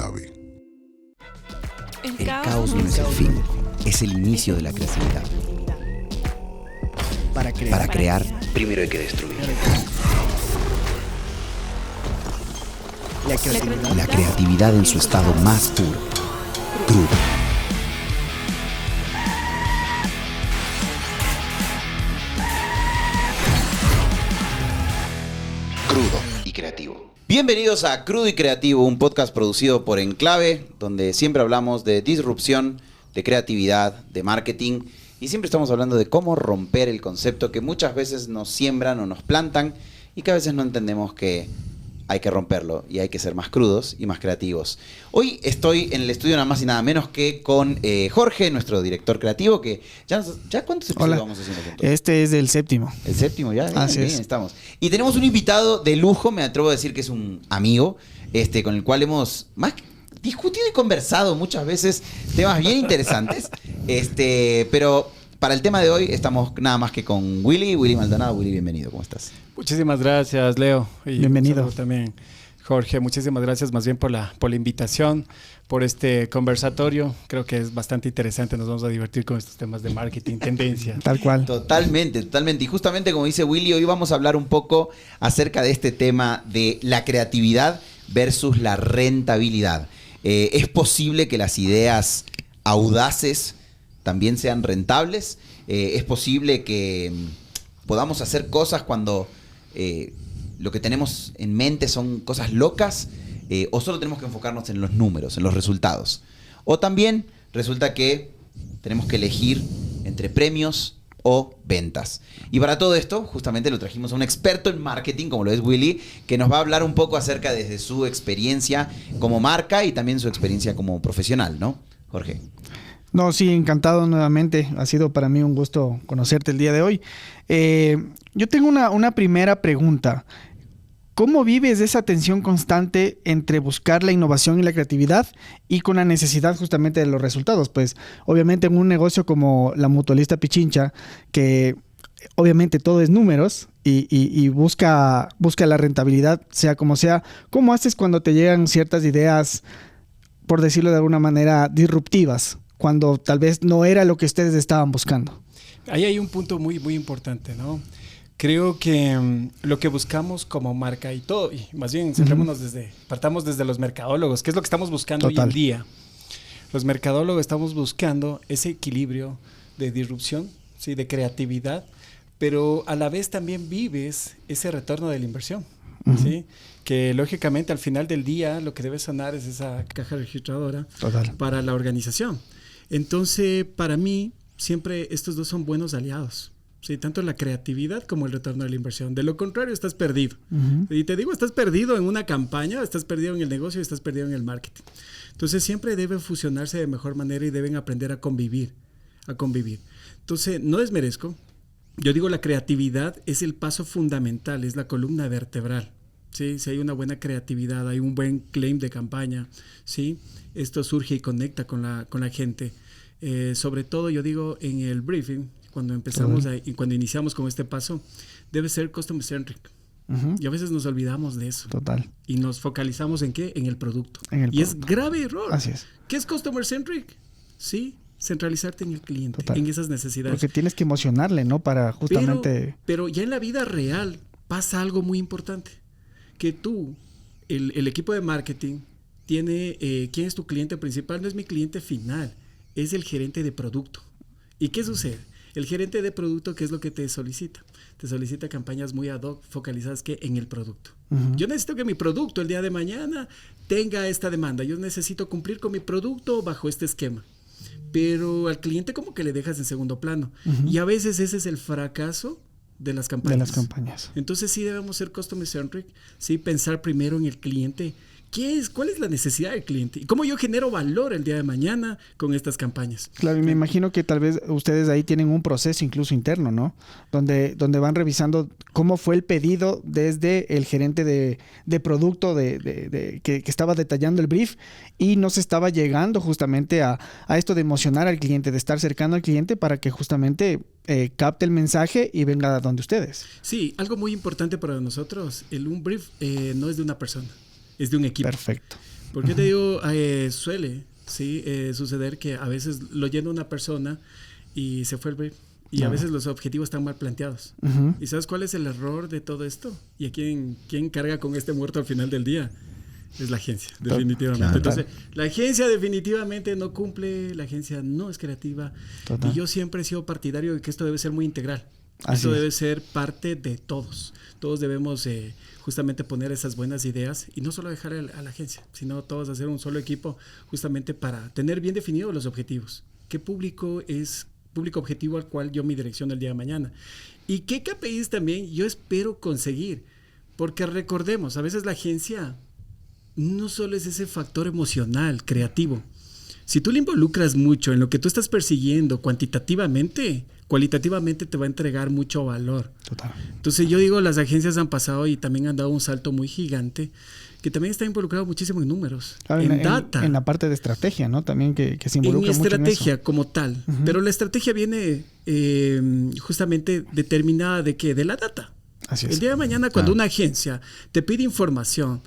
clave. El caos no es el fin, es el inicio de la creatividad. Para crear, primero hay que destruir. La creatividad en su estado más puro, crudo. Crudo y creativo. Bienvenidos a Crudo y Creativo, un podcast producido por Enclave, donde siempre hablamos de disrupción, de creatividad, de marketing, y siempre estamos hablando de cómo romper el concepto que muchas veces nos siembran o nos plantan y que a veces no entendemos que hay que romperlo y hay que ser más crudos y más creativos. Hoy estoy en el estudio nada más y nada menos que con Jorge, nuestro director creativo, que ya ¿cuántos episodios vamos haciendo juntos? Este es el séptimo. El séptimo ya, Así bien, es. estamos. Y tenemos un invitado de lujo, me atrevo a decir que es un amigo, con el cual hemos más discutido y conversado muchas veces temas bien interesantes. Pero para el tema de hoy estamos nada más que con Willy Maldonado. Willy, bienvenido, ¿cómo estás? Muchísimas gracias, Leo. Y bienvenido. También, Jorge. Muchísimas gracias más bien por la invitación, por este conversatorio. Creo que es bastante interesante. Nos vamos a divertir con estos temas de marketing, tendencia. Tal cual. Totalmente. Y justamente como dice Willy, hoy vamos a hablar un poco acerca de este tema de la creatividad versus la rentabilidad. ¿Es posible que las ideas audaces también sean rentables? ¿Es posible que podamos hacer cosas cuando lo que tenemos en mente son cosas locas? ¿O solo tenemos que enfocarnos en los números, en los resultados? O también resulta que tenemos que elegir entre premios o ventas. Y para todo esto, justamente lo trajimos a un experto en marketing, como lo es Willy, que nos va a hablar un poco acerca desde su experiencia como marca y también su experiencia como profesional, ¿no, Jorge? No, sí, encantado nuevamente. Ha sido para mí un gusto conocerte el día de hoy. Yo tengo una primera pregunta. ¿Cómo vives esa tensión constante entre buscar la innovación y la creatividad y con la necesidad justamente de los resultados? Pues obviamente en un negocio como la Mutualista Pichincha, que obviamente todo es números y busca la rentabilidad, sea como sea, ¿cómo haces cuando te llegan ciertas ideas, por decirlo de alguna manera, disruptivas, cuando tal vez no era lo que ustedes estaban buscando? Ahí hay un punto muy, muy importante, ¿no? Creo que lo que buscamos como marca y todo, y más bien partamos desde los mercadólogos, que es lo que estamos buscando hoy en día. Los mercadólogos estamos buscando ese equilibrio de disrupción, ¿sí? De creatividad, pero a la vez también vives ese retorno de la inversión, ¿sí? Que lógicamente al final del día lo que debe sonar es esa caja registradora para la organización. Entonces, para mí, siempre estos dos son buenos aliados. Sí, tanto la creatividad como el retorno de la inversión. De lo contrario, estás perdido. Y te digo, estás perdido en una campaña, estás perdido en el negocio, estás perdido en el marketing. Entonces, siempre deben fusionarse de mejor manera y deben aprender a convivir. Entonces, no desmerezco. Yo digo, la creatividad es el paso fundamental, es la columna vertebral. ¿Sí? Si hay una buena creatividad, hay un buen claim de campaña, ¿sí? Esto surge y conecta con la gente. Sobre todo, yo digo, en el briefing, cuando cuando iniciamos con este paso, debe ser customer centric. Y a veces nos olvidamos de eso. Total. Y nos focalizamos ¿en qué? En el producto. Es grave error. Así es. ¿Qué es customer centric? Sí, centralizarte en el cliente, en esas necesidades. Porque tienes que emocionarle, ¿no? Para justamente... Pero ya en la vida real pasa algo muy importante. Que tú, el equipo de marketing, tiene... ¿quién es tu cliente principal? No es mi cliente final, es el gerente de producto. ¿Y qué sucede? El gerente de producto, ¿qué es lo que te solicita? Te solicita campañas muy ad hoc, focalizadas en el producto. Yo necesito que mi producto el día de mañana tenga esta demanda. Yo necesito cumplir con mi producto bajo este esquema. Pero al cliente como que le dejas en segundo plano. Y a veces ese es el fracaso de las campañas. Entonces sí debemos ser customer centric, sí pensar primero en el cliente. ¿Cuál es la necesidad del cliente? ¿Y cómo yo genero valor el día de mañana con estas campañas? Claro, y me imagino que tal vez ustedes ahí tienen un proceso incluso interno, ¿no? Donde van revisando cómo fue el pedido desde el gerente de producto que estaba detallando el brief y no se estaba llegando justamente a esto de emocionar al cliente, de estar cercano al cliente para que justamente capte el mensaje y venga a donde ustedes. Sí, algo muy importante para nosotros, un brief no es de una persona. Es de un equipo. Perfecto. ¿Por qué te digo? Suele suceder que a veces lo llena una persona y se fue el brief. Y a veces los objetivos están mal planteados. ¿Y sabes cuál es el error de todo esto? ¿Y a quién carga con este muerto al final del día? Es la agencia, definitivamente. Claro. Entonces, la agencia definitivamente no cumple, la agencia no es creativa. Total. Y yo siempre he sido partidario de que esto debe ser muy integral. Esto debe ser parte de todos. Todos debemos justamente poner esas buenas ideas y no solo dejar a la agencia, sino todos hacer un solo equipo justamente para tener bien definidos los objetivos. ¿Qué público es público objetivo al cual yo me direcciono el día de mañana? ¿Y qué KPIs también yo espero conseguir? Porque recordemos, a veces la agencia no solo es ese factor emocional, creativo. Si tú le involucras mucho en lo que tú estás persiguiendo cualitativamente te va a entregar mucho valor. Total. Entonces yo digo, las agencias han pasado y también han dado un salto muy gigante, que también está involucrado muchísimo en números, en data. En la parte de estrategia, ¿no? También que se involucra mucho en estrategia como tal. Pero la estrategia viene justamente determinada de ¿qué? De la data. Así es. El día de mañana cuando una agencia te pide información,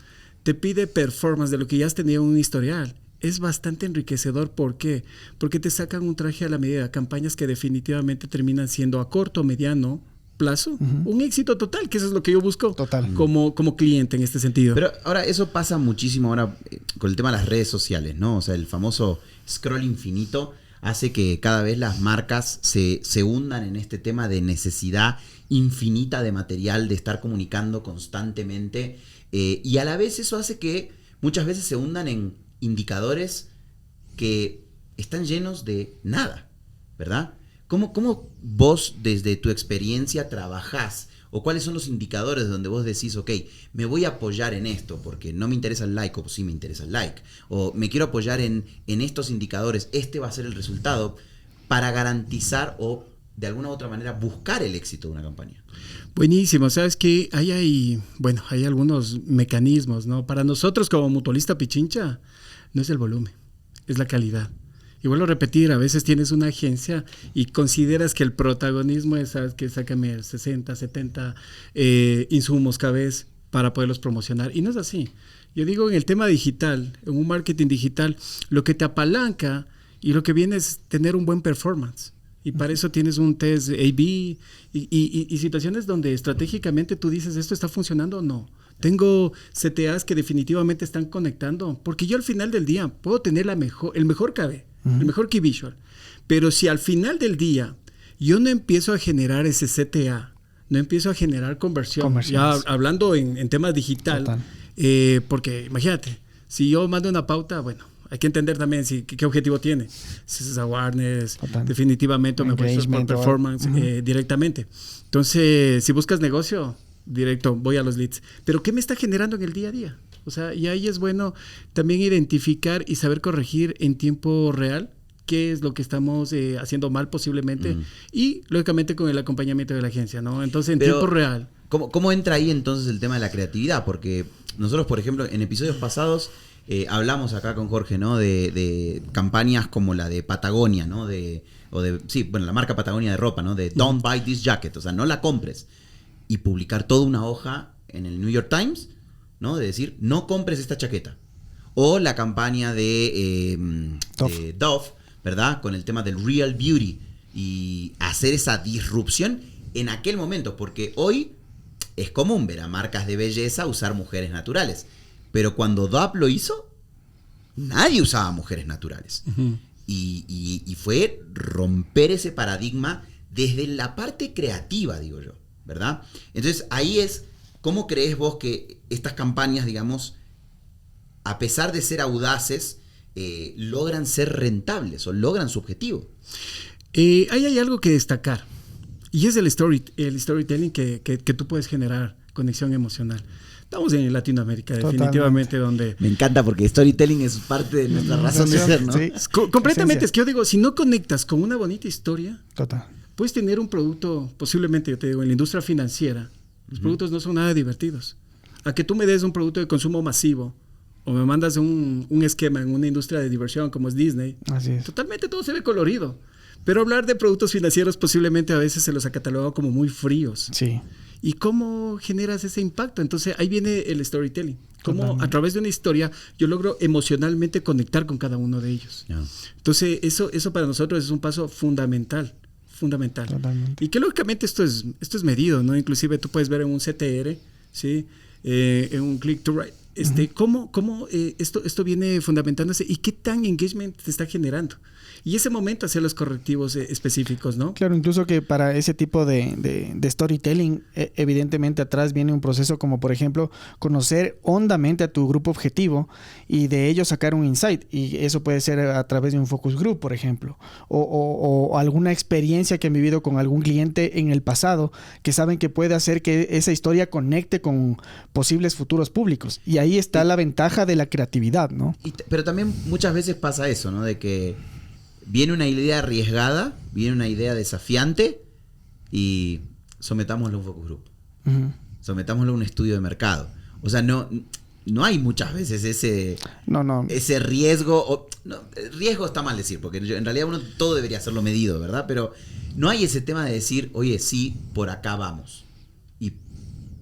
te pide performance de lo que ya has tenido en un historial, es bastante enriquecedor. ¿Por qué? Porque te sacan un traje a la medida, campañas que definitivamente terminan siendo a corto o mediano plazo un éxito total, que eso es lo que yo busco como cliente en este sentido. Pero ahora eso pasa muchísimo ahora con el tema de las redes sociales, ¿no? O sea, el famoso scroll infinito hace que cada vez las marcas se hundan en este tema de necesidad infinita de material, de estar comunicando constantemente. Y a la vez eso hace que muchas veces se hundan en indicadores que están llenos de nada, ¿verdad? ¿Cómo vos desde tu experiencia trabajás? ¿O cuáles son los indicadores donde vos decís, ok, me voy a apoyar en esto porque no me interesa el like o sí me interesa el like? O me quiero apoyar en estos indicadores, este va a ser el resultado para garantizar o de alguna u otra manera buscar el éxito de una campaña. Buenísimo, sabes que hay algunos mecanismos, ¿no? Para nosotros como mutualista Pichincha no es el volumen, es la calidad. Y vuelvo a repetir, a veces tienes una agencia y consideras que el protagonismo es, ¿sabes? Que sácame 60, 70 insumos cada vez para poderlos promocionar. Y no es así. Yo digo, en el tema digital, en un marketing digital, lo que te apalanca y lo que viene es tener un buen performance. Y para eso tienes un test A/B y situaciones donde estratégicamente tú dices, ¿esto está funcionando o no? Tengo CTAs que definitivamente están conectando, porque yo al final del día puedo tener el mejor KB, el mejor key visual, pero si al final del día yo no empiezo a generar ese CTA, no empiezo a generar conversión, ya hablando en temas digital, porque imagínate, si yo mando una pauta, bueno, hay que entender también qué objetivo tiene. Si es awareness, definitivamente me puedo por performance directamente. Entonces, si buscas negocio, directo, voy a los leads. Pero ¿qué me está generando en el día a día? O sea, y ahí es bueno también identificar y saber corregir en tiempo real qué es lo que estamos haciendo mal posiblemente y, lógicamente, con el acompañamiento de la agencia, ¿no? Entonces, en tiempo real. ¿Cómo entra ahí entonces el tema de la creatividad? Porque nosotros, por ejemplo, en episodios pasados hablamos acá con Jorge, ¿no? De campañas como la de Patagonia, ¿no? La marca Patagonia de ropa, ¿no? De Don't Buy This Jacket, o sea, no la compres. Y publicar toda una hoja en el New York Times, ¿no? De decir, no compres esta chaqueta. O la campaña de Dove, ¿verdad? Con el tema del Real Beauty. Y hacer esa disrupción en aquel momento. Porque hoy es común ver a marcas de belleza usar mujeres naturales. Pero cuando Dove lo hizo, nadie usaba mujeres naturales. Y fue romper ese paradigma desde la parte creativa, digo yo, ¿verdad? Entonces, ahí es, ¿cómo crees vos que estas campañas, digamos, a pesar de ser audaces, logran ser rentables o logran su objetivo? Ahí hay algo que destacar. Y es el storytelling que tú puedes generar conexión emocional. Estamos en Latinoamérica, definitivamente, donde... Me encanta porque storytelling es parte de nuestra razón de ser, ¿no? Sí. Completamente. Es que yo digo, si no conectas con una bonita historia, puedes tener un producto, posiblemente, yo te digo, en la industria financiera, los productos no son nada divertidos. A que tú me des un producto de consumo masivo o me mandas un esquema en una industria de diversión como es Disney, totalmente todo se ve colorido. Pero hablar de productos financieros posiblemente a veces se los ha catalogado como muy fríos. Sí. ¿Y cómo generas ese impacto? Entonces ahí viene el storytelling. Cómo a través de una historia yo logro emocionalmente conectar con cada uno de ellos. Yeah. Entonces eso para nosotros es un paso fundamental. Totalmente. Y que lógicamente esto es medido, ¿no? Inclusive tú puedes ver en un CTR, ¿sí? En un click to write, cómo esto viene fundamentándose y qué tan engagement te está generando. Y ese momento hacer los correctivos específicos, ¿no? Claro, incluso que para ese tipo de storytelling, evidentemente atrás viene un proceso como, por ejemplo, conocer hondamente a tu grupo objetivo y de ello sacar un insight. Y eso puede ser a través de un focus group, por ejemplo, o alguna experiencia que han vivido con algún cliente en el pasado que saben que puede hacer que esa historia conecte con posibles futuros públicos. Y ahí está la ventaja de la creatividad, ¿no? Pero también muchas veces pasa eso, ¿no? De que viene una idea arriesgada, viene una idea desafiante y sometámoslo a un focus group. Sometámoslo a un estudio de mercado. O sea, no hay muchas veces ese riesgo. Riesgo está mal decir, porque en realidad todo debería hacerlo medido, ¿verdad? Pero no hay ese tema de decir, oye, sí, por acá vamos. Y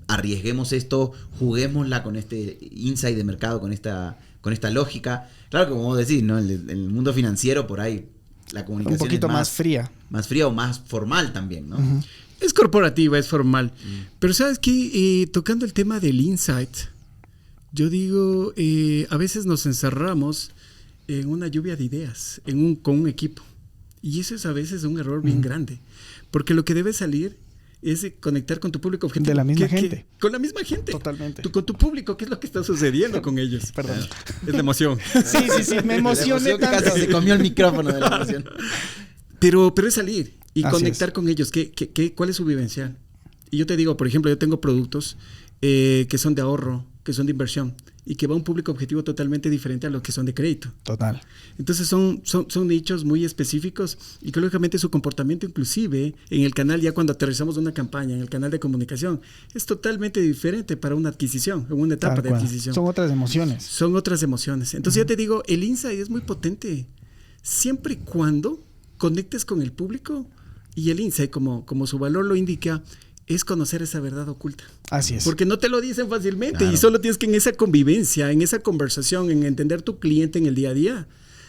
arriesguemos esto, juguémosla con este insight de mercado, con esta lógica. Claro que como vos decís, ¿no? En el mundo financiero por ahí la comunicación un poquito es más fría. Más fría o más formal también, ¿no? Es corporativa, es formal. Pero ¿sabes qué? Tocando el tema del insight, yo digo, a veces nos encerramos en una lluvia de ideas, con un equipo. Y eso es a veces un error bien grande. Porque lo que debe salir es conectar con tu público objetivo. De la misma gente. Con la misma gente. Totalmente. Con tu público, ¿qué es lo que está sucediendo con ellos? Perdón. Es la emoción. Sí, me emocioné tanto. Casi se comió el micrófono de la emoción. Pero es salir y Así conectar con ellos. ¿Cuál es su vivencial? Y yo te digo, por ejemplo, yo tengo productos que son de ahorro, que son de inversión y que va a un público objetivo totalmente diferente a los que son de crédito. Total. Entonces son nichos muy específicos y que lógicamente su comportamiento inclusive en el canal, ya cuando aterrizamos una campaña, en el canal de comunicación, es totalmente diferente para una adquisición, en una etapa de adquisición. Son otras emociones. Entonces yo te digo, el insight es muy potente siempre y cuando conectes con el público y el insight, como su valor lo indica, es conocer esa verdad oculta. Así es. Porque no te lo dicen fácilmente, claro. Y solo tienes que en esa convivencia, en esa conversación, en entender tu cliente en el día a día,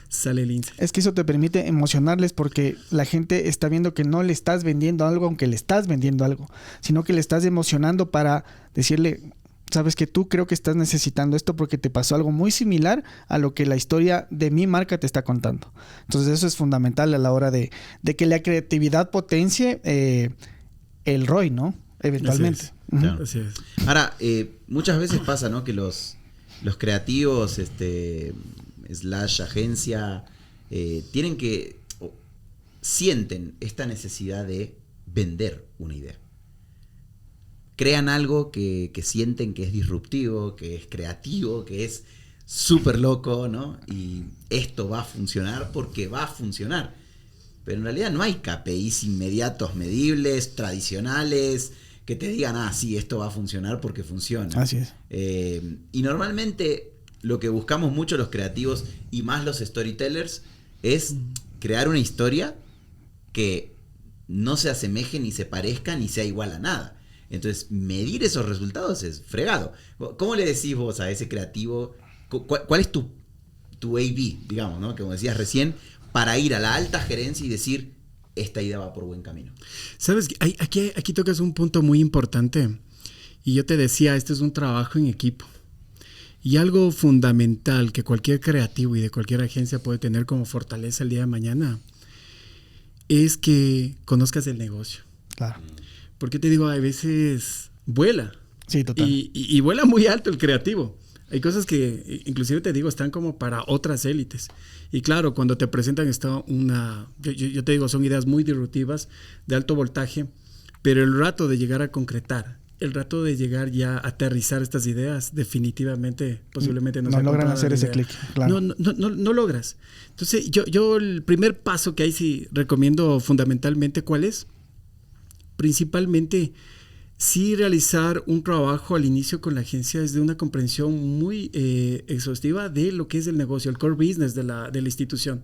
sale el insight. Es que eso te permite emocionarles porque la gente está viendo que no le estás vendiendo algo aunque le estás vendiendo algo, sino que le estás emocionando para decirle, sabes que tú creo que estás necesitando esto porque te pasó algo muy similar a lo que la historia de mi marca te está contando. Entonces eso es fundamental a la hora de que la creatividad potencie el ROI, ¿no? Eventualmente. Así es. Claro. Así es. Ahora, muchas veces pasa, ¿no? Que los creativos, / agencia, sienten esta necesidad de vender una idea. Crean algo que sienten que es disruptivo, que es creativo, que es súper loco, ¿no? Y esto va a funcionar porque va a funcionar. Pero en realidad no hay KPIs inmediatos, medibles, tradicionales, que te digan, sí, esto va a funcionar porque funciona. Así es. Y normalmente lo que buscamos mucho los creativos y más los storytellers es crear una historia que no se asemeje ni se parezca ni sea igual a nada. Entonces, medir esos resultados es fregado. ¿Cómo le decís vos a ese creativo? ¿Cuál es tu A/B, digamos, ¿no? Como decías recién, para ir a la alta gerencia y decir, esta idea va por buen camino? Sabes, aquí tocas un punto muy importante. Y yo te decía, este es un trabajo en equipo. Y algo fundamental que cualquier creativo y de cualquier agencia puede tener como fortaleza el día de mañana es que conozcas el negocio. Claro. Porque te digo, a veces vuela. Sí, total. Y vuela muy alto el creativo. Hay cosas que, inclusive te digo, están como para otras élites. Y claro, cuando te presentan yo te digo, son ideas muy disruptivas, de alto voltaje, pero el rato de llegar a concretar, el rato de llegar ya a aterrizar estas ideas, definitivamente, posiblemente no logran hacer ese clic. Claro. No logras. Entonces, yo el primer paso que ahí sí recomiendo fundamentalmente, ¿cuál es? Principalmente sí realizar un trabajo al inicio con la agencia es de una comprensión muy exhaustiva de lo que es el negocio, el core business de la institución.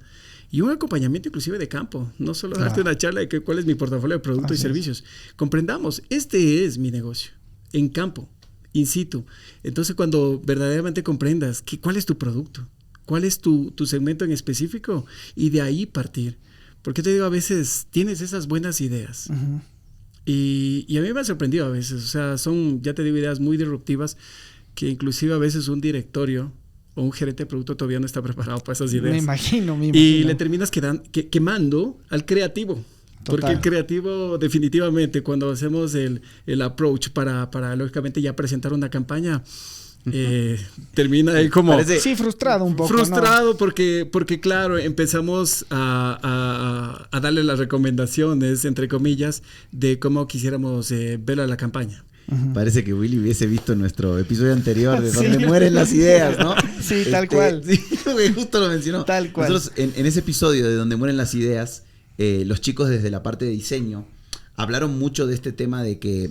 Y un acompañamiento inclusive de campo, no solo darte una charla de cuál es mi portafolio de productos y servicios. Comprendamos, este es mi negocio, en campo, in situ. Entonces cuando verdaderamente comprendas cuál es tu producto, cuál es tu segmento en específico, y de ahí partir. Porque te digo, a veces tienes esas buenas ideas. Uh-huh. Y a mí me ha sorprendido a veces. O sea, son, ya te digo, ideas muy disruptivas que inclusive a veces un directorio o un gerente de producto todavía no está preparado para esas ideas. Me imagino. Y le terminas quemando al creativo. Total. Porque el creativo definitivamente cuando hacemos el approach para lógicamente ya presentar una campaña, termina ahí como sí, frustrado un poco, frustrado, ¿no? porque claro, empezamos a darle las recomendaciones entre comillas de cómo quisiéramos ver a la campaña. Uh-huh. Parece que Willy hubiese visto nuestro episodio anterior de donde mueren las ideas, ¿no? Sí, tal cual. Sí, justo lo mencionó. Tal cual. Nosotros en ese episodio de donde mueren las ideas, los chicos desde la parte de diseño hablaron mucho de este tema de que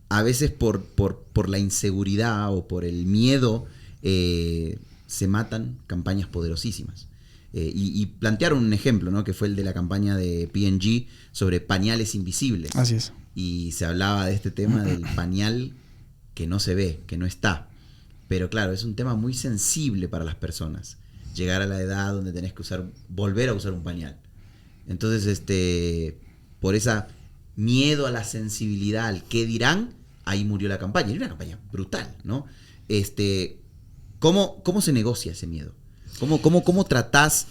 a veces por la inseguridad o por el miedo se matan campañas poderosísimas. Y plantearon un ejemplo, ¿no? Que fue el de la campaña de P&G sobre pañales invisibles. Así es. Y se hablaba de este tema del pañal que no se ve, que no está. Pero claro, es un tema muy sensible para las personas. Llegar a la edad donde tenés que volver a usar un pañal. Entonces, por esa miedo a la sensibilidad, al qué dirán, ahí murió la campaña. Era una campaña brutal, ¿no? ¿Cómo se negocia ese miedo? ¿Cómo tratás?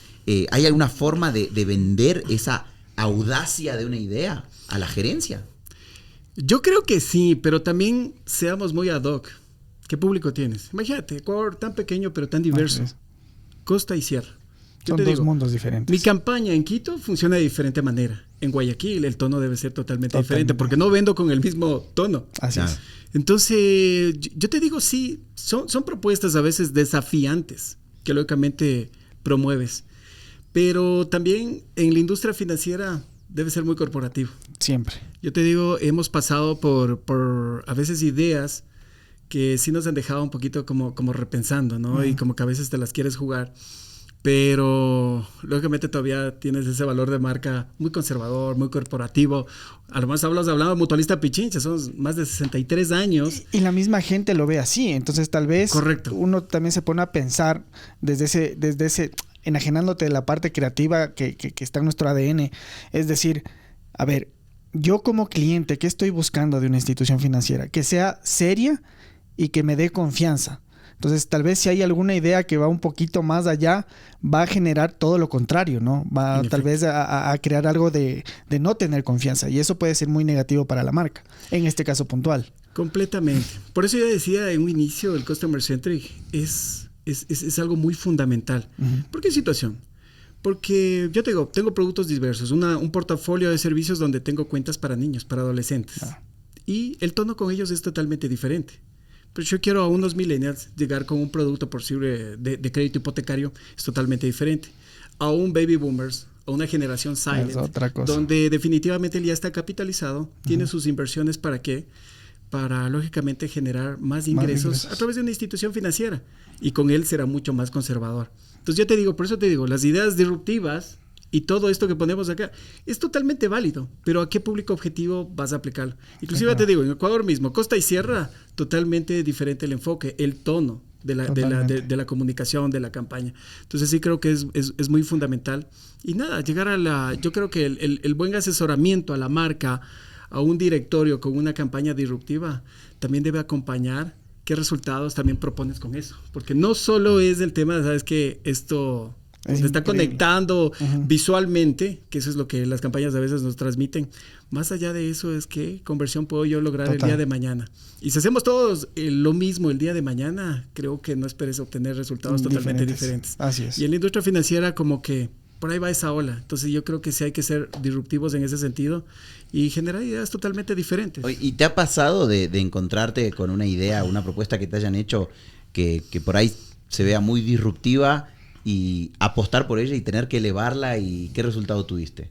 ¿Hay alguna forma de vender esa audacia de una idea a la gerencia? Yo creo que sí, pero también seamos muy ad hoc. ¿Qué público tienes? Imagínate, Ecuador tan pequeño pero tan diverso. Costa y sierra. Son dos mundos diferentes. Mi campaña en Quito funciona de diferente manera. En Guayaquil el tono debe ser totalmente diferente porque no vendo con el mismo tono. Así es. Entonces, yo te digo, sí, son propuestas a veces desafiantes que lógicamente promueves. Pero también en la industria financiera debe ser muy corporativo. Siempre. Yo te digo, hemos pasado por a veces ideas que sí nos han dejado un poquito como repensando, ¿no? Uh-huh. Y como que a veces te las quieres jugar. Pero lógicamente todavía tienes ese valor de marca muy conservador, muy corporativo. A lo más hablando de Mutualista Pichincha, son más de 63 años. Y la misma gente lo ve así, entonces tal vez correcto. Uno también se pone a pensar desde ese enajenándote de la parte creativa que está en nuestro ADN. Es decir, a ver, yo como cliente, ¿qué estoy buscando de una institución financiera? Que sea seria y que me dé confianza. Entonces, tal vez si hay alguna idea que va un poquito más allá, va a generar todo lo contrario, ¿no? Va tal vez a crear algo de no tener confianza. Y eso puede ser muy negativo para la marca, en este caso puntual. Completamente. Por eso yo decía en un inicio, el Customer Centric es algo muy fundamental. Uh-huh. ¿Por qué situación? Porque yo te digo, tengo productos diversos, un portafolio de servicios donde tengo cuentas para niños, para adolescentes. Ah. Y el tono con ellos es totalmente diferente. Pero yo quiero a unos millennials llegar con un producto posible de crédito hipotecario, es totalmente diferente. A un baby boomers, a una generación silent, donde definitivamente él ya está capitalizado, uh-huh. Tiene sus inversiones ¿para qué? Para lógicamente generar más ingresos a través de una institución financiera. Y con él será mucho más conservador. Entonces yo te digo, por eso te digo, las ideas disruptivas y todo esto que ponemos acá es totalmente válido, pero ¿a qué público objetivo vas a aplicarlo? Inclusive te digo, en Ecuador mismo, costa y sierra, totalmente diferente el enfoque, el tono de la comunicación, de la campaña. Entonces sí creo que es muy fundamental. Y nada, yo creo que el buen asesoramiento a la marca, a un directorio con una campaña disruptiva, también debe acompañar qué resultados también propones con eso. Porque no solo es el tema, ¿sabes qué? Esto se está conectando uh-huh. visualmente, que eso es lo que las campañas a veces nos transmiten. Más allá de eso es qué conversión puedo yo lograr el día de mañana. Y si hacemos todos lo mismo el día de mañana, creo que no esperes obtener resultados totalmente diferentes. Así es. Y en la industria financiera como que por ahí va esa ola. Entonces yo creo que sí hay que ser disruptivos en ese sentido y generar ideas totalmente diferentes. ¿Y te ha pasado de encontrarte con una idea, una propuesta que te hayan hecho que por ahí se vea muy disruptiva y apostar por ella y tener que elevarla? ¿Y qué resultado tuviste?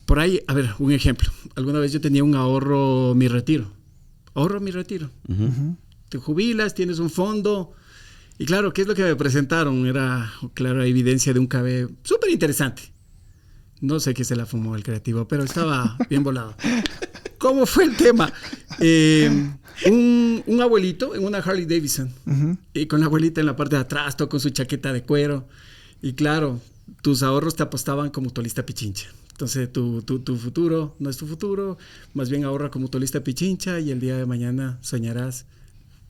Por ahí, a ver, un ejemplo. Alguna vez yo tenía un ahorro mi retiro. Te jubilas, tienes un fondo. Y claro, ¿qué es lo que me presentaron? Era, claro, evidencia de un KB súper interesante. No sé qué se la fumó el creativo, pero estaba bien volado. ¿Cómo fue el tema? Un abuelito en una Harley Davidson. Y con la abuelita en la parte de atrás, todo con su chaqueta de cuero. Y claro, tus ahorros te apostaban como mutualista pichincha. Entonces tu futuro no es tu futuro, más bien ahorra como mutualista pichincha y el día de mañana soñarás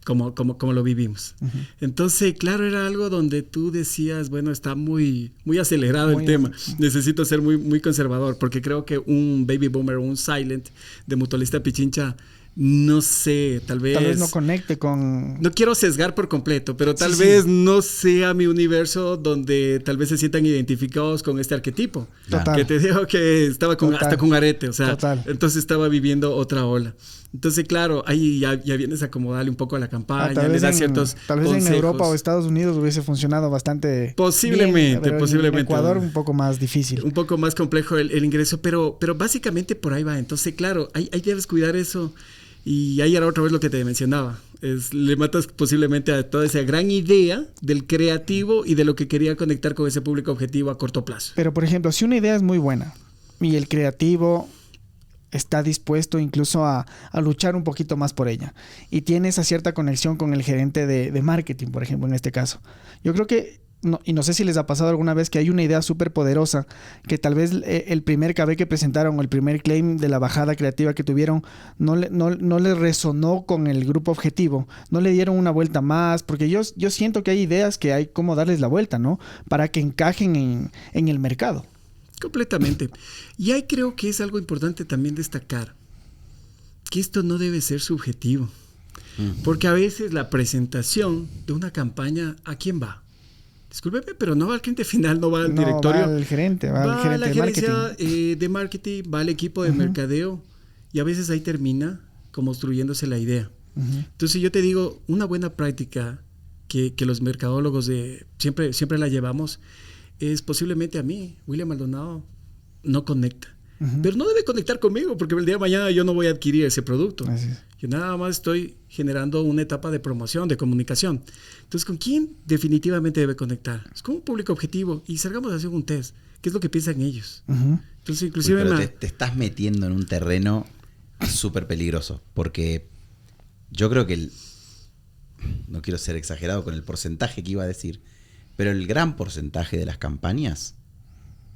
como lo vivimos. Entonces, claro, era algo donde tú decías, bueno, está muy acelerado el tema. Necesito ser muy conservador, porque creo que un baby boomer o un silent de mutualista pichincha, no sé, tal vez no conecte con... No quiero sesgar por completo, pero tal vez no sea mi universo donde tal vez se sientan identificados con este arquetipo. Total. Que te digo que estaba hasta con arete, o sea, entonces estaba viviendo otra ola. Entonces, claro, ahí ya vienes a acomodarle un poco a la campaña, le das ciertos tal vez consejos. En Europa o Estados Unidos hubiese funcionado bastante posiblemente, bien, posiblemente. En Ecuador un poco más difícil. Un poco más complejo el ingreso, pero básicamente por ahí va. Entonces, claro, ahí debes cuidar eso. Y ahí era otra vez lo que te mencionaba. Le matas posiblemente a toda esa gran idea del creativo y de lo que quería conectar con ese público objetivo a corto plazo. Pero, por ejemplo, si una idea es muy buena y el creativo está dispuesto incluso a luchar un poquito más por ella y tiene esa cierta conexión con el gerente de marketing, por ejemplo, en este caso. Yo creo que, no sé si les ha pasado alguna vez que hay una idea súper poderosa que tal vez el primer KB que presentaron o el primer claim de la bajada creativa que tuvieron no le resonó con el grupo objetivo, no le dieron una vuelta más, porque yo siento que hay ideas que hay cómo darles la vuelta, ¿no? Para que encajen en el mercado. Completamente. Y ahí creo que es algo importante también destacar que esto no debe ser subjetivo, porque a veces la presentación de una campaña, ¿a quién va? Discúlpeme, pero no va al cliente final, no va al directorio. Va al gerente, va al gerente a la gerencia de marketing, va al equipo de mercadeo y a veces ahí termina como construyéndose la idea. Entonces yo te digo, una buena práctica que los mercadólogos siempre la llevamos es posiblemente a mí, William Maldonado, no conecta. Pero no debe conectar conmigo porque el día de mañana yo no voy a adquirir ese producto. Yo nada más estoy generando una etapa de promoción, de comunicación. Entonces, ¿con quién definitivamente debe conectar? Es con un público objetivo y salgamos a hacer un test. ¿Qué es lo que piensan ellos? Entonces, inclusive... Pero te estás metiendo en un terreno súper peligroso porque yo creo que no quiero ser exagerado con el porcentaje que iba a decir, pero el gran porcentaje de las campañas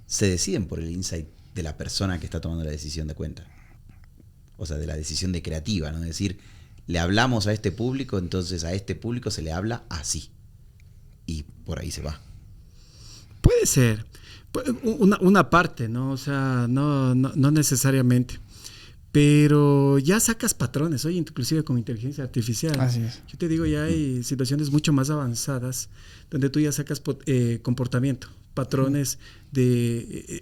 se deciden por el insight de la persona que está tomando la decisión de cuenta. O sea, de la decisión de creativa, ¿no? Es decir, le hablamos a este público, entonces a este público se le habla así. Y por ahí se va. Puede ser. Una parte, ¿no? O sea, no necesariamente. Pero ya sacas patrones, oye, inclusive con inteligencia artificial. Así es. Yo te digo, ya hay situaciones mucho más avanzadas donde tú ya sacas comportamiento, patrones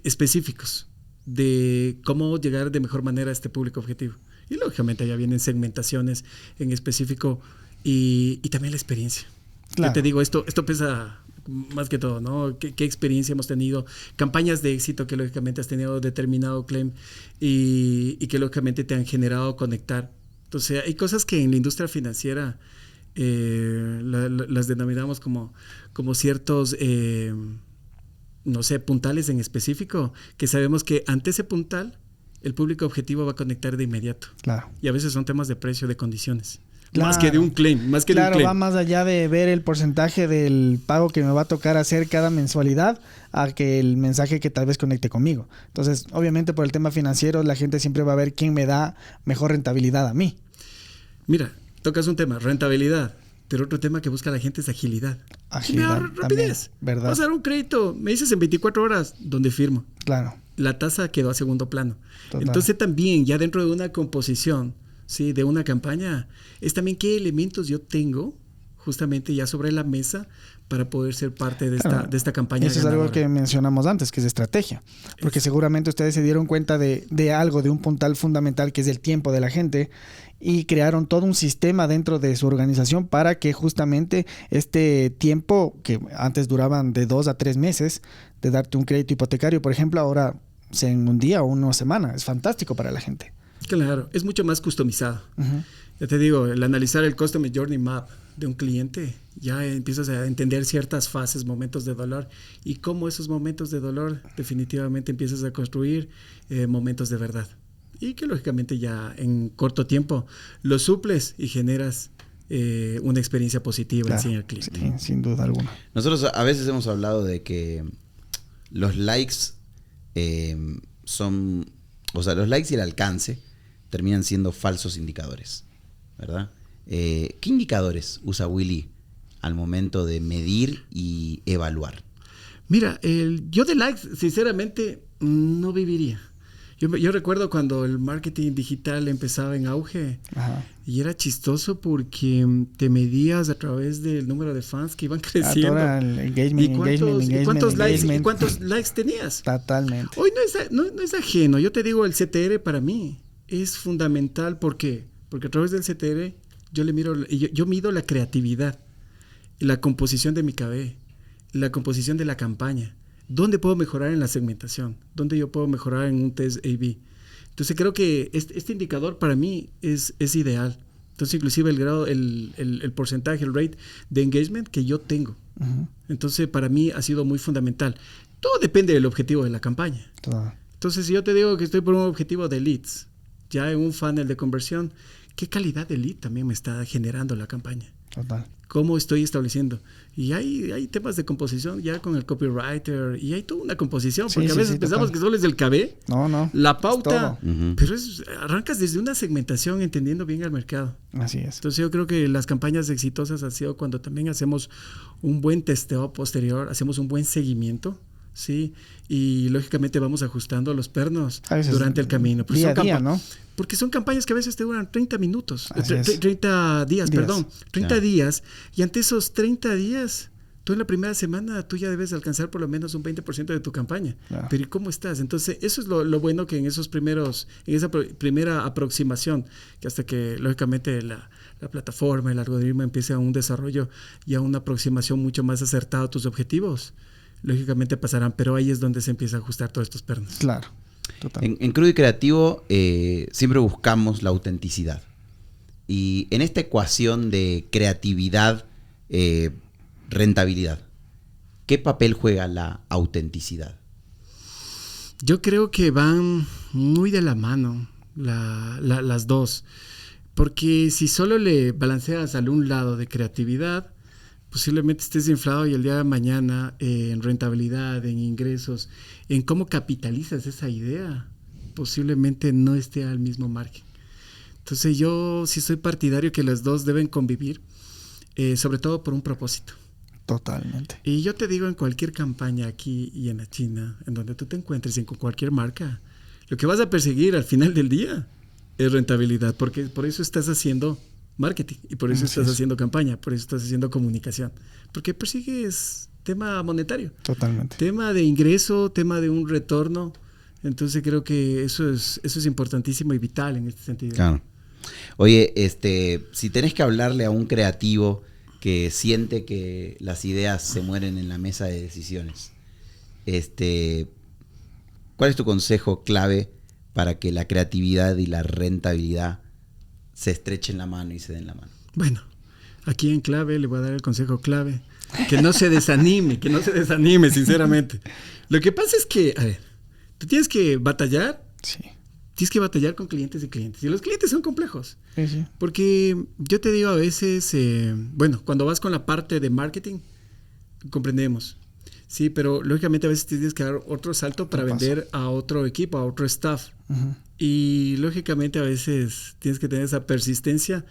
específicos de cómo llegar de mejor manera a este público objetivo. Y lógicamente ya vienen segmentaciones en específico y también la experiencia. Claro. Yo te digo, esto pesa más que todo, ¿no? ¿Qué experiencia hemos tenido? Campañas de éxito que lógicamente has tenido determinado claim y que lógicamente te han generado conectar. Entonces hay cosas que en la industria financiera las denominamos como ciertos... no sé, puntales en específico, que sabemos que ante ese puntal el público objetivo va a conectar de inmediato. Claro. Y a veces son temas de precio, de condiciones. Claro. Más que de un claim. Claro, va más allá de ver el porcentaje del pago que me va a tocar hacer cada mensualidad a que el mensaje que tal vez conecte conmigo. Entonces, obviamente por el tema financiero, la gente siempre va a ver quién me da mejor rentabilidad a mí. Mira, tocas un tema, rentabilidad. Pero otro tema que busca la gente es agilidad. Agilidad, rapidez. ¿Verdad? Vas a dar un crédito, me dices en 24 horas, ¿dónde firmo? Claro. La tasa quedó a segundo plano. Total. Entonces también, ya dentro de una composición, ¿sí? De una campaña, es también qué elementos yo tengo justamente ya sobre la mesa para poder ser parte de esta campaña. Eso ganadora. Es algo que mencionamos antes, que es estrategia. Porque seguramente ustedes se dieron cuenta de algo, de un puntal fundamental que es el tiempo de la gente y crearon todo un sistema dentro de su organización para que justamente este tiempo, que antes duraban de 2 a 3 meses, de darte un crédito hipotecario, por ejemplo, ahora sea en un día o una semana. Es fantástico para la gente. Claro, es mucho más customizado. Ya te digo, el analizar el Customer Journey Map de un cliente, ya empiezas a entender ciertas fases, momentos de dolor, y cómo esos momentos de dolor definitivamente empiezas a construir momentos de verdad. Y que lógicamente ya en corto tiempo los suples y generas una experiencia positiva en el cliente. Sí, sin duda alguna. Nosotros a veces hemos hablado de que los likes los likes y el alcance terminan siendo falsos indicadores, ¿verdad? ¿Qué indicadores usa Willy al momento de medir y evaluar? Mira, yo de likes, sinceramente, no viviría. Yo recuerdo cuando el marketing digital empezaba en auge. Ajá. Y era chistoso porque te medías a través del número de fans que iban creciendo. El engagement, ¿Cuántos likes tenías? Totalmente. Hoy no es ajeno. Yo te digo, el CTR para mí es fundamental. ¿Por qué? Porque a través del CTR yo mido la creatividad, la composición de mi KB, la composición de la campaña. ¿Dónde puedo mejorar en la segmentación? ¿Dónde yo puedo mejorar en un test A/B? Entonces creo que este indicador para mí es ideal. Entonces inclusive el grado, el porcentaje, el rate de engagement que yo tengo. Entonces para mí ha sido muy fundamental. Todo depende del objetivo de la campaña. Todo. Entonces si yo te digo que estoy por un objetivo de leads, ya en un funnel de conversión, ¿qué calidad de lead también me está generando la campaña? Total. ¿Cómo estoy estableciendo? Y hay temas de composición ya con el copywriter y hay toda una composición, porque a veces pensamos que solo es el KB, la pauta, pero arrancas desde una segmentación entendiendo bien el mercado. Así es. Entonces yo creo que las campañas exitosas han sido cuando también hacemos un buen testeo posterior, hacemos un buen seguimiento, ¿sí? Y lógicamente vamos ajustando los pernos durante el camino. Día a día, ¿no? Porque son campañas que a veces te duran 30 minutos, 30 días, y ante esos 30 días, tú en la primera semana, tú ya debes alcanzar por lo menos un 20% de tu campaña. Claro. Pero ¿y cómo estás? Entonces, eso es lo bueno que en esa primera aproximación, que hasta que lógicamente la plataforma, el algoritmo empiece a un desarrollo y a una aproximación mucho más acertada a tus objetivos, lógicamente pasarán, pero ahí es donde se empieza a ajustar todos estos pernos. Claro. Total. En Crudo y Creativo siempre buscamos la autenticidad. Y en esta ecuación de creatividad, rentabilidad, ¿qué papel juega la autenticidad? Yo creo que van muy de la mano las dos. Porque si solo le balanceas al un lado de creatividad, posiblemente estés inflado y el día de mañana en rentabilidad, en ingresos, en cómo capitalizas esa idea, posiblemente no esté al mismo margen. Entonces yo sí soy partidario que las dos deben convivir, sobre todo por un propósito. Totalmente. Y yo te digo, en cualquier campaña aquí y en la China, en donde tú te encuentres y con cualquier marca, lo que vas a perseguir al final del día es rentabilidad, porque por eso estás haciendo marketing y por eso estás haciendo campaña, por eso estás haciendo comunicación, porque persigues tema monetario. Totalmente. Tema de ingreso, tema de un retorno. Entonces creo que eso es importantísimo y vital en este sentido. Claro. Oye, si tenés que hablarle a un creativo que siente que las ideas se mueren en la mesa de decisiones, ¿cuál es tu consejo clave para que la creatividad y la rentabilidad se estrechen la mano y se den la mano? Bueno, aquí en clave le voy a dar el consejo clave. Que no se desanime, sinceramente. Lo que pasa es que, a ver, tú tienes que batallar. Sí. Tienes que batallar con clientes y clientes. Y los clientes son complejos. Sí. Porque yo te digo a veces, cuando vas con la parte de marketing, comprendemos. Sí, pero lógicamente a veces tienes que dar otro salto para vender a otro equipo, a otro staff. Y lógicamente a veces tienes que tener esa persistencia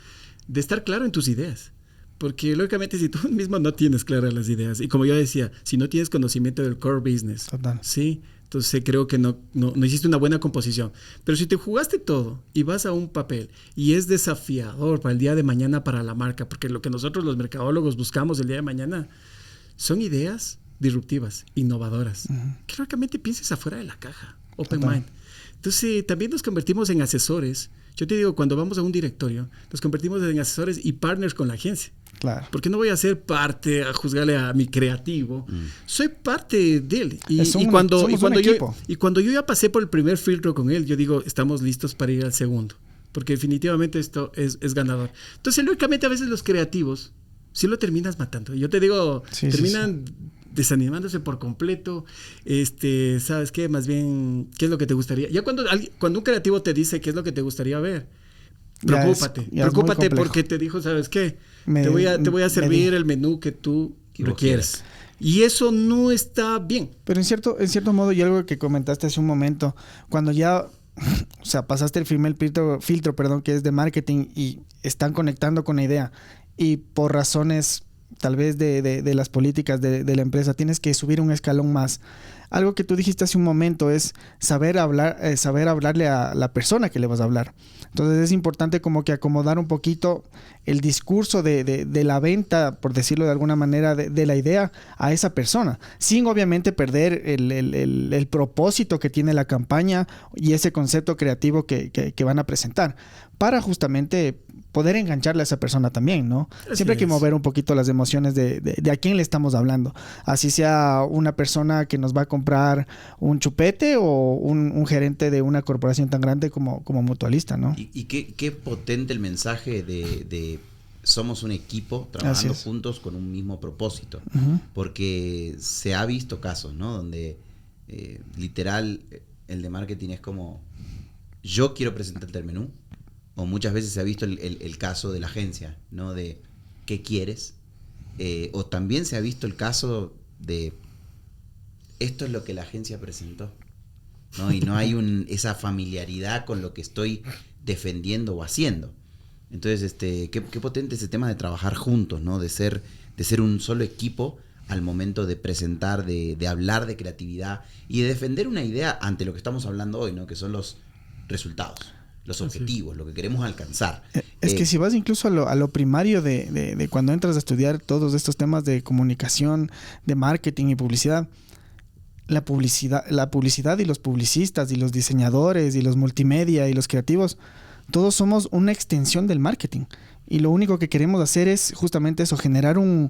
de estar claro en tus ideas. Porque lógicamente si tú mismo no tienes claras las ideas, y como yo decía, si no tienes conocimiento del core business, total, ¿sí? Entonces creo que no hiciste una buena composición. Pero si te jugaste todo y vas a un papel y es desafiador para el día de mañana para la marca, porque lo que nosotros los mercadólogos buscamos el día de mañana son ideas disruptivas, innovadoras, que lógicamente pienses afuera de la caja, open mind. Entonces también nos convertimos en asesores. Yo te digo, cuando vamos a un directorio, nos convertimos en asesores y partners con la agencia. Claro. Porque no voy a ser parte a juzgarle a mi creativo. Soy parte de él. Y cuando yo ya pasé por el primer filtro con él, yo digo, estamos listos para ir al segundo. Porque definitivamente esto es ganador. Entonces, lógicamente, a veces los creativos sí lo terminas matando. Yo te digo, terminan desanimándose por completo. ¿Sabes qué? Más bien, ¿qué es lo que te gustaría? Ya cuando un creativo te dice qué es lo que te gustaría ver, preocúpate porque te dijo, ¿sabes qué? Te voy a servir el menú que tú requieres. Y eso no está bien. Pero en cierto modo, y algo que comentaste hace un momento, cuando ya pasaste el primer filtro, que es de marketing y están conectando con la idea y por razones tal vez de las políticas de la empresa tienes que subir un escalón más. Algo que tú dijiste hace un momento es saber hablarle a la persona que le vas a hablar. Entonces es importante como que acomodar un poquito el discurso de la venta, por decirlo de alguna manera, de la idea a esa persona, sin obviamente perder el propósito que tiene la campaña y ese concepto creativo que van a presentar, para justamente poder engancharle a esa persona también, ¿no? Siempre hay que mover un poquito las emociones de a quién le estamos hablando. Así sea una persona que nos va a comprar un chupete o un gerente de una corporación tan grande como Mutualista, ¿no? Y qué potente el mensaje de somos un equipo trabajando juntos con un mismo propósito. Uh-huh. Porque se ha visto casos, ¿no? Donde literal el de marketing es como yo quiero presentarte el menú. O muchas veces se ha visto el caso de la agencia, ¿no? De ¿qué quieres? O también se ha visto el caso de esto es lo que la agencia presentó, ¿no? Y no hay esa familiaridad con lo que estoy defendiendo o haciendo. Entonces, qué potente ese tema de trabajar juntos, ¿no? De ser un solo equipo al momento de presentar, de hablar de creatividad y de defender una idea ante lo que estamos hablando hoy, ¿no? Que son los resultados. Los objetivos, lo que queremos alcanzar. Es que si vas incluso a lo primario de cuando entras a estudiar todos estos temas de comunicación, de marketing y publicidad, la publicidad y los publicistas y los diseñadores y los multimedia y los creativos, todos somos una extensión del marketing. Y lo único que queremos hacer es justamente eso, generar un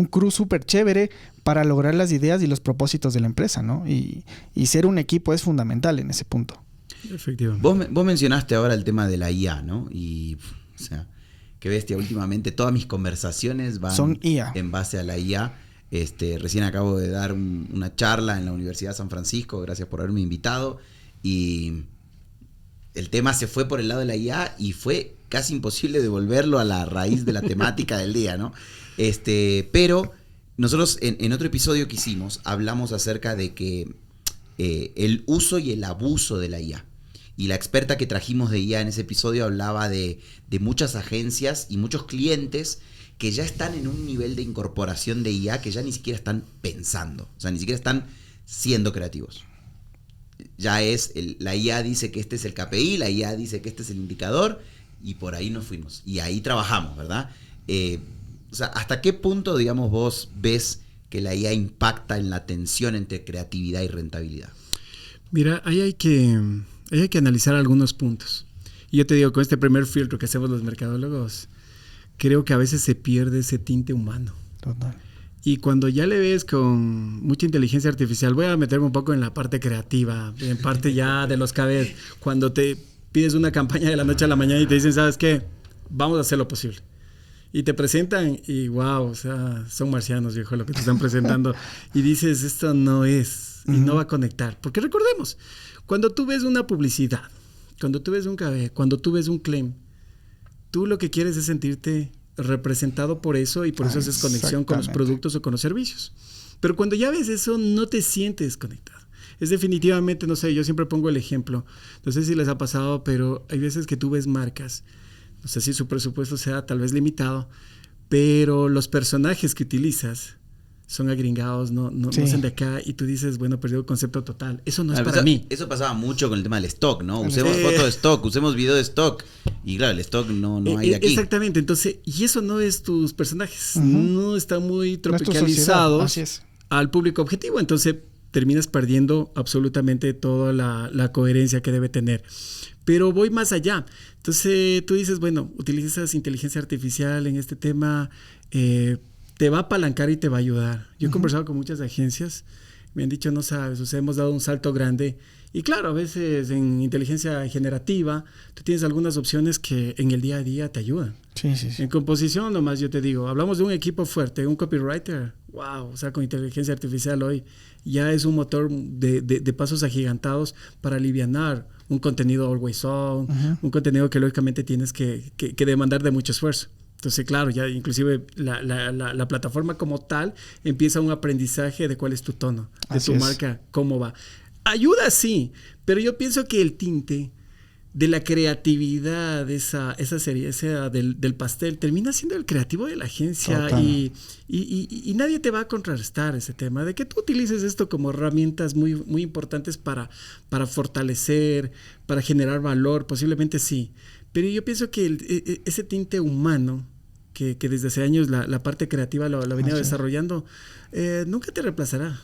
crew súper chévere para lograr las ideas y los propósitos de la empresa, ¿no? Y ser un equipo es fundamental en ese punto. Efectivamente. Vos mencionaste ahora el tema de la IA, ¿no? Y, o sea, qué bestia, últimamente todas mis conversaciones son IA. En base a la IA. Recién acabo de dar una charla en la Universidad de San Francisco, gracias por haberme invitado, y el tema se fue por el lado de la IA y fue casi imposible devolverlo a la raíz de la temática del día, ¿no? Pero nosotros en otro episodio que hicimos hablamos acerca de que el uso y el abuso de la IA. Y la experta que trajimos de IA en ese episodio hablaba de muchas agencias y muchos clientes que ya están en un nivel de incorporación de IA que ya ni siquiera están pensando, o sea, ni siquiera están siendo creativos. Ya la IA dice que este es el KPI, la IA dice que este es el indicador y por ahí nos fuimos. Y ahí trabajamos, ¿verdad? O sea, ¿hasta qué punto, digamos, vos ves que la IA impacta en la tensión entre creatividad y rentabilidad? Mira, ahí hay que analizar algunos puntos. Y yo te digo, con este primer filtro que hacemos los mercadólogos, creo que a veces se pierde ese tinte humano. Total. Y cuando ya le ves con mucha inteligencia artificial, voy a meterme un poco en la parte creativa, en parte ya de los cabezas, cuando te pides una campaña de la noche a la mañana y te dicen, ¿sabes qué? Vamos a hacer lo posible. Y te presentan y wow, o sea, son marcianos, viejo, lo que te están presentando. Y dices, esto no es, y no va a conectar. Porque recordemos, cuando tú ves una publicidad, cuando tú ves un KB, cuando tú ves un claim, tú lo que quieres es sentirte representado por eso y por eso haces conexión con los productos o con los servicios. Pero cuando ya ves eso, no te sientes conectado. Es definitivamente, no sé, yo siempre pongo el ejemplo, no sé si les ha pasado, pero hay veces que tú ves marcas, no sé si su presupuesto sea tal vez limitado, pero los personajes que utilizas son agringados, no son de acá, y tú dices, bueno, perdió el concepto total. Eso no es para mí. Eso pasaba mucho con el tema del stock, ¿no? Usemos fotos de stock, usemos video de stock. Y claro, el stock no hay de aquí. Exactamente, entonces, y eso no es tus personajes. No está muy tropicalizado al público objetivo. Entonces, terminas perdiendo absolutamente toda la coherencia que debe tener. Pero voy más allá. Entonces tú dices, bueno, utilizas inteligencia artificial en este tema, te va a apalancar y te va a ayudar. Yo he conversado con muchas agencias, me han dicho, no sabes, o sea, hemos dado un salto grande. Y claro, a veces en inteligencia generativa, tú tienes algunas opciones que en el día a día te ayudan. Sí. En composición, nomás yo te digo, hablamos de un equipo fuerte, un copywriter, wow, o sea, con inteligencia artificial hoy ya es un motor de pasos agigantados para alivianar un contenido always on, un contenido que lógicamente tienes que demandar de mucho esfuerzo. Entonces, claro, ya inclusive la plataforma como tal empieza un aprendizaje de cuál es tu tono, de tu marca, cómo va. Ayuda, sí, pero yo pienso que el tinte de la creatividad, esa seriedad del pastel, termina siendo el creativo de la agencia y nadie te va a contrarrestar ese tema de que tú utilices esto como herramientas muy, muy importantes para fortalecer, para generar valor, posiblemente sí. Pero yo pienso que ese tinte humano que desde hace años la parte creativa lo ha venido desarrollando, nunca te reemplazará.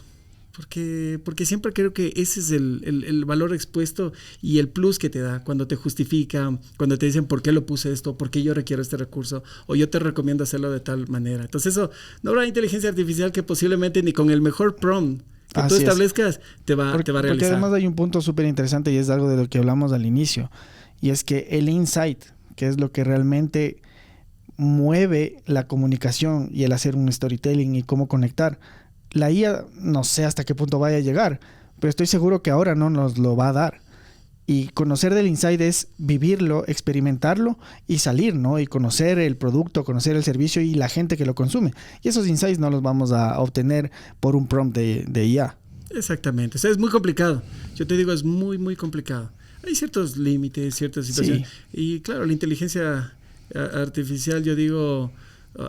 Porque siempre creo que ese es el valor expuesto y el plus que te da cuando te justifican, cuando te dicen por qué lo puse esto, por qué yo requiero este recurso o yo te recomiendo hacerlo de tal manera. Entonces eso, no habrá inteligencia artificial que posiblemente ni con el mejor prompt que tú establezcas te va a realizar. Porque además hay un punto súper interesante y es algo de lo que hablamos al inicio, y es que el insight, que es lo que realmente mueve la comunicación y el hacer un storytelling y cómo conectar, la IA no sé hasta qué punto vaya a llegar, pero estoy seguro que ahora no nos lo va a dar. Y conocer del insight es vivirlo, experimentarlo y salir, ¿no? Y conocer el producto, conocer el servicio y la gente que lo consume. Y esos insights no los vamos a obtener por un prompt de IA. Exactamente. O sea, es muy complicado. Yo te digo, es muy, muy complicado. Hay ciertos límites, ciertas situaciones. Sí. Y claro, la inteligencia artificial, yo digo,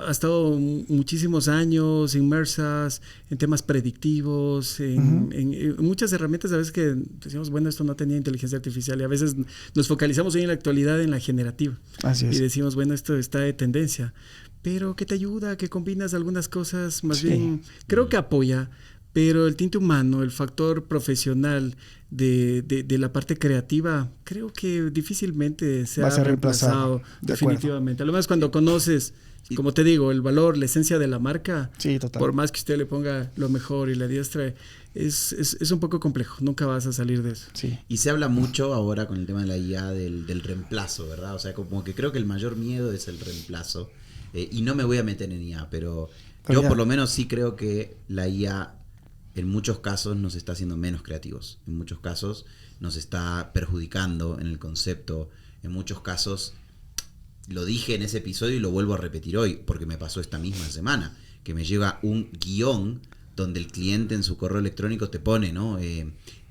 ha estado muchísimos años inmersas en temas predictivos, en muchas herramientas a veces que decimos, bueno, esto no tenía inteligencia artificial, y a veces nos focalizamos hoy en la actualidad en la generativa. Así es. Y decimos, bueno, esto está de tendencia, pero que te ayuda, que combinas algunas cosas, más bien, creo que apoya, pero el tinte humano, el factor profesional de la parte creativa, creo que difícilmente se ha reemplazado definitivamente. A lo más cuando conoces, como te digo, el valor, la esencia de la marca, por más que usted le ponga lo mejor y la diestra, es un poco complejo, nunca vas a salir de eso. Sí. Y se habla mucho ahora con el tema de la IA del reemplazo, ¿verdad? O sea, como que creo que el mayor miedo es el reemplazo, y no me voy a meter en IA, pero yo por lo menos sí creo que la IA en muchos casos nos está haciendo menos creativos, en muchos casos nos está perjudicando en el concepto, en muchos casos. Lo dije en ese episodio y lo vuelvo a repetir hoy, porque me pasó esta misma semana, que me llega un guión donde el cliente en su correo electrónico te pone, ¿no?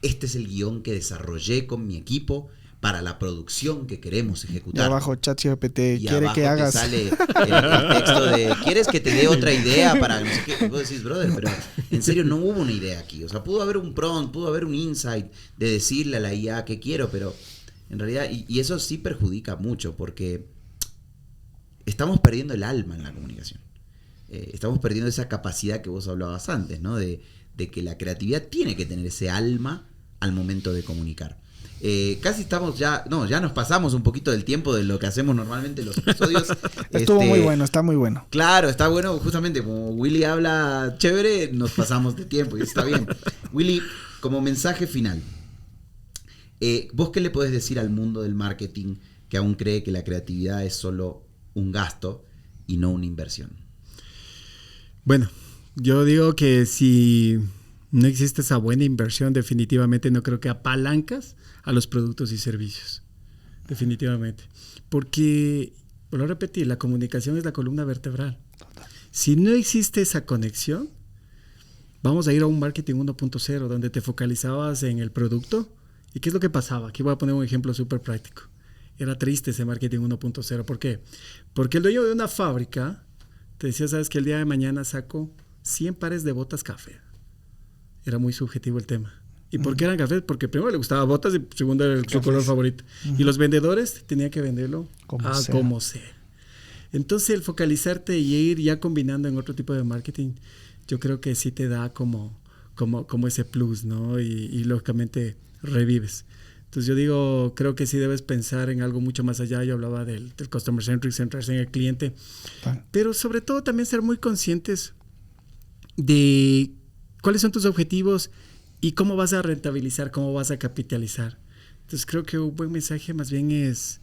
Este es el guión que desarrollé con mi equipo para la producción que queremos ejecutar. Y abajo ChatGPT quiere que hagas. Te sale el texto de, ¿quieres que te dé otra idea para no sé qué? Y vos decís, brother, pero en serio no hubo una idea aquí. O sea, pudo haber un prompt, pudo haber un insight de decirle a la IA qué quiero, pero en realidad, y eso sí perjudica mucho, porque estamos perdiendo el alma en la comunicación. Estamos perdiendo esa capacidad que vos hablabas antes, ¿no? De que la creatividad tiene que tener ese alma al momento de comunicar. Casi estamos ya nos pasamos un poquito del tiempo de lo que hacemos normalmente en los episodios. Estuvo muy bueno, está muy bueno. Claro, está bueno, justamente como Willy habla chévere, nos pasamos de tiempo y está bien. Willy, como mensaje final, ¿vos qué le podés decir al mundo del marketing que aún cree que la creatividad es solo un gasto y no una inversión? Bueno, yo digo que si no existe esa buena inversión, definitivamente no creo que apalancas a los productos y servicios. Definitivamente. Porque, vuelvo a repetir, la comunicación es la columna vertebral. Si no existe esa conexión, vamos a ir a un marketing 1.0 donde te focalizabas en el producto. ¿Y qué es lo que pasaba? Aquí voy a poner un ejemplo súper práctico. Era triste ese marketing 1.0. ¿Por qué? Porque el dueño de una fábrica te decía, sabes que el día de mañana saco 100 pares de botas café. Era muy subjetivo el tema. ¿Y por qué eran cafés? Porque primero le gustaba botas y segundo era su color favorito. Y los vendedores tenían que venderlo como sea. Entonces el focalizarte y ir ya combinando en otro tipo de marketing, yo creo que sí te da como como ese plus, ¿no? Y lógicamente revives. Entonces yo digo, creo que sí debes pensar en algo mucho más allá. Yo hablaba del customer centric, centrarse en el cliente, pero sobre todo también ser muy conscientes de cuáles son tus objetivos y cómo vas a rentabilizar, cómo vas a capitalizar. Entonces creo que un buen mensaje más bien es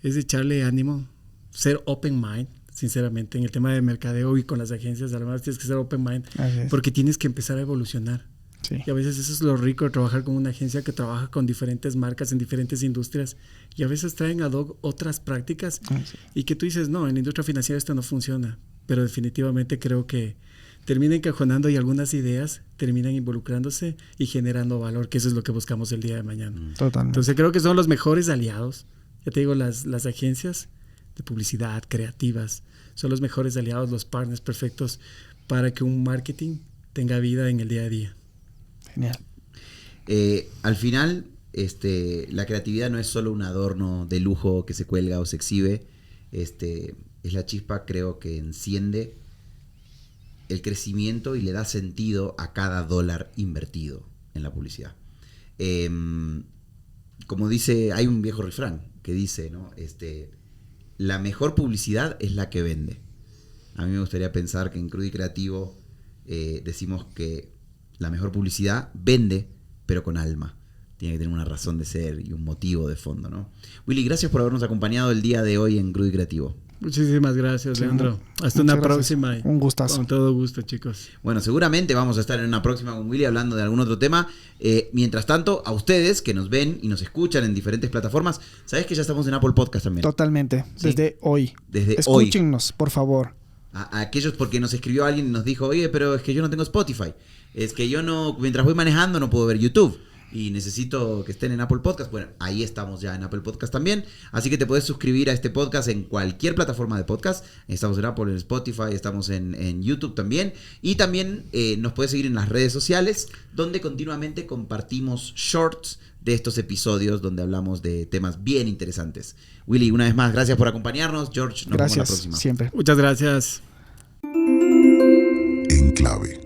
de echarle ánimo, ser open mind, sinceramente, en el tema de mercadeo y con las agencias. Además tienes que ser open mind porque tienes que empezar a evolucionar. Sí. Y a veces eso es lo rico de trabajar con una agencia que trabaja con diferentes marcas en diferentes industrias y a veces traen ad hoc otras prácticas y que tú dices, no, en la industria financiera esto no funciona, pero definitivamente creo que termina encajonando y algunas ideas terminan involucrándose y generando valor, que eso es lo que buscamos el día de mañana. Totalmente. Entonces creo que son los mejores aliados. Ya te digo, las agencias de publicidad, creativas, son los mejores aliados, los partners perfectos para que un marketing tenga vida en el día a día. Genial. Al final, la creatividad no es solo un adorno de lujo que se cuelga o se exhibe. Es la chispa, creo, que enciende el crecimiento y le da sentido a cada dólar invertido en la publicidad. Como dice, hay un viejo refrán que dice, ¿no? La mejor publicidad es la que vende. A mí me gustaría pensar que en Crudo y Creativo decimos que la mejor publicidad vende, pero con alma. Tiene que tener una razón de ser y un motivo de fondo, ¿no? Willy, gracias por habernos acompañado el día de hoy en Crudo y Creativo. Muchísimas gracias, Leandro. Hasta una próxima. Un gustazo. Con todo gusto, chicos. Bueno, seguramente vamos a estar en una próxima con Willy hablando de algún otro tema. Mientras tanto, a ustedes que nos ven y nos escuchan en diferentes plataformas, ¿sabes que ya estamos en Apple Podcast también? Totalmente. ¿Sí? Desde hoy. Escúchennos, por favor. A aquellos, porque nos escribió alguien y nos dijo, oye, pero es que yo no tengo Spotify. Es que yo no, mientras voy manejando no puedo ver YouTube. Y necesito que estén en Apple Podcast. Bueno, ahí estamos ya en Apple Podcast también. Así que te puedes suscribir a este podcast en cualquier plataforma de podcast. Estamos en Apple, en Spotify, estamos en YouTube también. Y también nos puedes seguir en las redes sociales, donde continuamente compartimos shorts de estos episodios donde hablamos de temas bien interesantes. Willy, una vez más, gracias por acompañarnos. George, nos vemos la próxima. Siempre. Muchas gracias. En Clave.